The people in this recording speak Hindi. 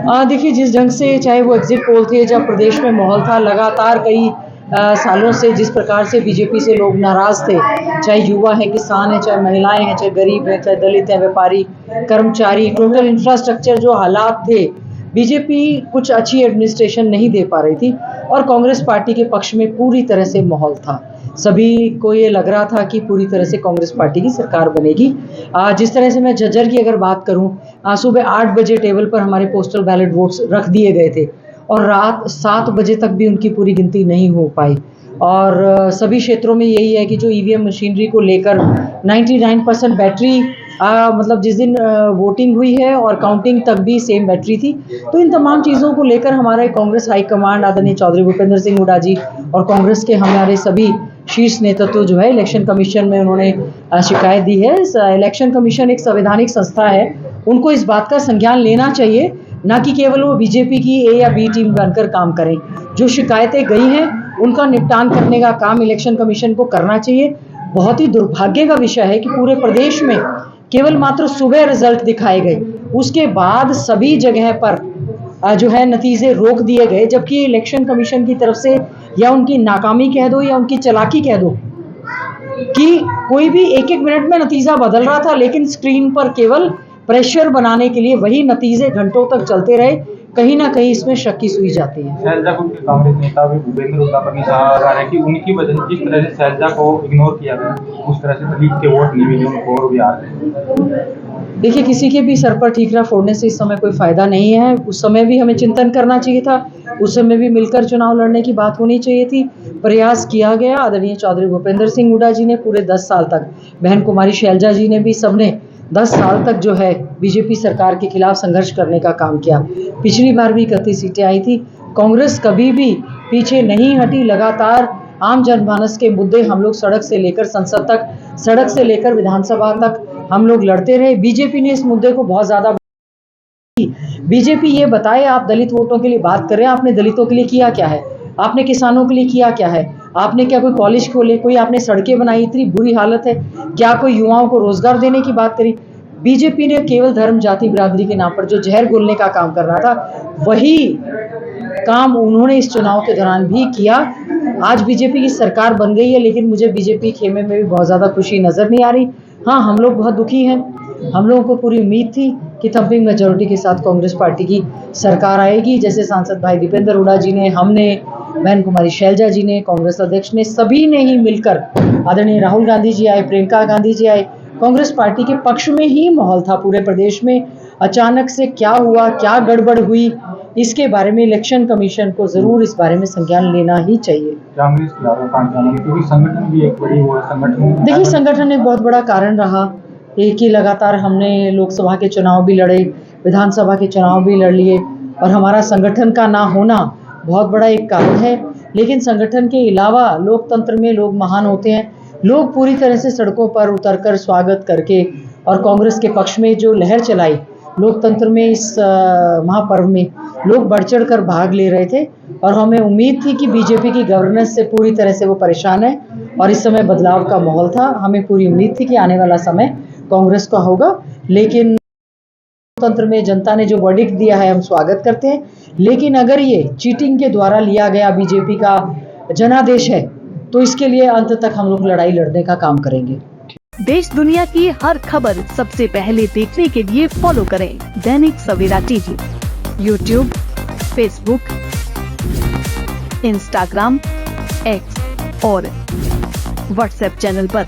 देखिए, जिस ढंग से चाहे वो एग्जिट पोल थे, जब प्रदेश में माहौल था, लगातार कई सालों से जिस प्रकार से बीजेपी से लोग नाराज़ थे, चाहे युवा हैं, किसान हैं, चाहे महिलाएं हैं, चाहे गरीब हैं, चाहे दलित हैं, व्यापारी, कर्मचारी, टोटल इंफ्रास्ट्रक्चर जो हालात थे, बीजेपी कुछ अच्छी एडमिनिस्ट्रेशन नहीं दे पा रही थी और कांग्रेस पार्टी के पक्ष में पूरी तरह से माहौल था। सभी को ये लग रहा था कि पूरी तरह से कांग्रेस पार्टी की सरकार बनेगी। जिस तरह से मैं झज्जर की अगर बात करूं, सुबह 8 बजे टेबल पर हमारे पोस्टल बैलेट वोट्स रख दिए गए थे और रात 7 बजे तक भी उनकी पूरी गिनती नहीं हो पाई। और सभी क्षेत्रों में यही है कि जो ईवीएम मशीनरी को लेकर 99% बैटरी, मतलब जिस दिन वोटिंग हुई है और काउंटिंग तक भी सेम बैटरी थी। तो इन तमाम चीज़ों को लेकर हमारे कांग्रेस हाईकमांड आदरणीय चौधरी भूपेंद्र सिंह हुड्डा जी और कांग्रेस के हमारे सभी शीर्ष नेतृत्व जो है इलेक्शन कमीशन में उन्होंने शिकायत दी है। इलेक्शन कमीशन एक संवैधानिक संस्था है, उनको इस बात का संज्ञान लेना चाहिए, ना कि केवल वो बीजेपी की ए या बी टीम बनकर काम करें। जो शिकायतें गई हैं उनका निपटान करने का काम इलेक्शन कमीशन को करना चाहिए। बहुत ही दुर्भाग्य का विषय है कि पूरे प्रदेश में केवल मात्र सुबह रिजल्ट दिखाए गए, उसके बाद सभी जगह पर जो है नतीजे रोक दिए गए, जबकि इलेक्शन कमीशन की तरफ से या उनकी नाकामी कह दो या उनकी चालाकी कह दो कि कोई भी एक एक मिनट में नतीजा बदल रहा था, लेकिन स्क्रीन पर केवल प्रेशर बनाने के लिए वही नतीजे घंटों तक चलते रहे। कहीं ना कहीं इसमें शक की सुई जाती है। शैलजा को कांग्रेस नेता भी भूपेंद्र हुड्डा पर निशाना लगा रहे हैं कि उनकी वजह से जिस तरह से शैलजा को इग्नोर किया गया, उस तरह से दलित के वोट नहीं मिले उनको और भी आ रहे। देखिए, किसी के भी सर पर ठीकरा फोड़ने से इस समय कोई फायदा नहीं है। उस समय भी हमें चिंतन करना चाहिए था, उस समय भी मिलकर चुनाव लड़ने की बात होनी चाहिए थी। प्रयास किया गया, आदरणीय चौधरी भूपेंद्र सिंह हुड्डा जी ने पूरे 10 साल तक, बहन कुमारी शैलजा जी ने भी, सबने 10 साल तक जो है बीजेपी सरकार के खिलाफ संघर्ष करने का काम किया। पिछली बार भी 31 सीटें आई थी। कांग्रेस कभी भी पीछे नहीं हटी, लगातार आम जनमानस के मुद्दे हम लोग सड़क से लेकर संसद तक, सड़क से लेकर विधानसभा तक हम लोग लड़ते रहे। बीजेपी ने इस मुद्दे को बहुत ज्यादा, बीजेपी ये बताए, आप दलित वोटों के लिए बात कर रहे हैं, आपने दलितों के लिए किया क्या है, आपने किसानों के लिए किया क्या है, आपने क्या कोई कॉलेज खोले, कोई आपने सड़कें बनाई, इतनी बुरी हालत है, क्या कोई युवाओं को रोजगार देने की बात करी। बीजेपी ने केवल धर्म जाति बिरादरी के नाम पर जो जहर घोलने का काम कर रहा था, वही काम उन्होंने इस चुनाव के दौरान भी किया। आज बीजेपी की सरकार बन गई है, लेकिन मुझे बीजेपी खेमे में भी बहुत ज्यादा खुशी नजर नहीं आ रही। हाँ, हम लोग बहुत दुखी हैं। हम लोगों को पूरी उम्मीद थी कि थम्पिंग मेजोरिटी के साथ कांग्रेस पार्टी की सरकार आएगी, जैसे सांसद भाई दीपेंद्र हुड्डा जी ने, हमने, बहन कुमारी शैलजा जी ने, कांग्रेस अध्यक्ष ने, सभी ने ही मिलकर, आदरणीय राहुल गांधी जी आए, प्रियंका गांधी जी आए, कांग्रेस पार्टी के पक्ष में ही माहौल था पूरे प्रदेश में। अचानक से क्या हुआ, क्या गड़बड़ हुई, इसके बारे में इलेक्शन कमीशन को जरूर इस बारे में संज्ञान लेना ही चाहिए। क्योंकि संगठन भी एक बड़ी वो संगठन, देखिए, संगठन एक बहुत बड़ा कारण रहा। एक ही लगातार हमने लोकसभा के चुनाव भी लड़े, विधानसभा के चुनाव भी लड़ लिए, और हमारा संगठन का ना होना बहुत बड़ा एक कारण है। लेकिन संगठन के अलावा लोकतंत्र में लोग महान होते हैं। लोग पूरी तरह से सड़कों पर उतरकर स्वागत करके और कांग्रेस के पक्ष में जो लहर चलाई लोकतंत्र में, इस महापर्व में लोग बढ़ चढ़ कर भाग ले रहे थे। और हमें उम्मीद थी कि बीजेपी की गवर्नेंस से पूरी तरह से वो परेशान है और इस समय बदलाव का माहौल था। हमें पूरी उम्मीद थी कि आने वाला समय कांग्रेस का होगा। लेकिन लोकतंत्र में जनता ने जो वर्डिक्ट दिया है, हम स्वागत करते हैं। लेकिन अगर ये चीटिंग के द्वारा लिया गया बीजेपी का जनादेश है, तो इसके लिए अंत तक हम लोग लड़ाई लड़ने का काम करेंगे। देश दुनिया की हर खबर सबसे पहले देखने के लिए फॉलो करें Dainik Savera TV, YouTube, Facebook, Instagram, X और व्हाट्सएप चैनल पर।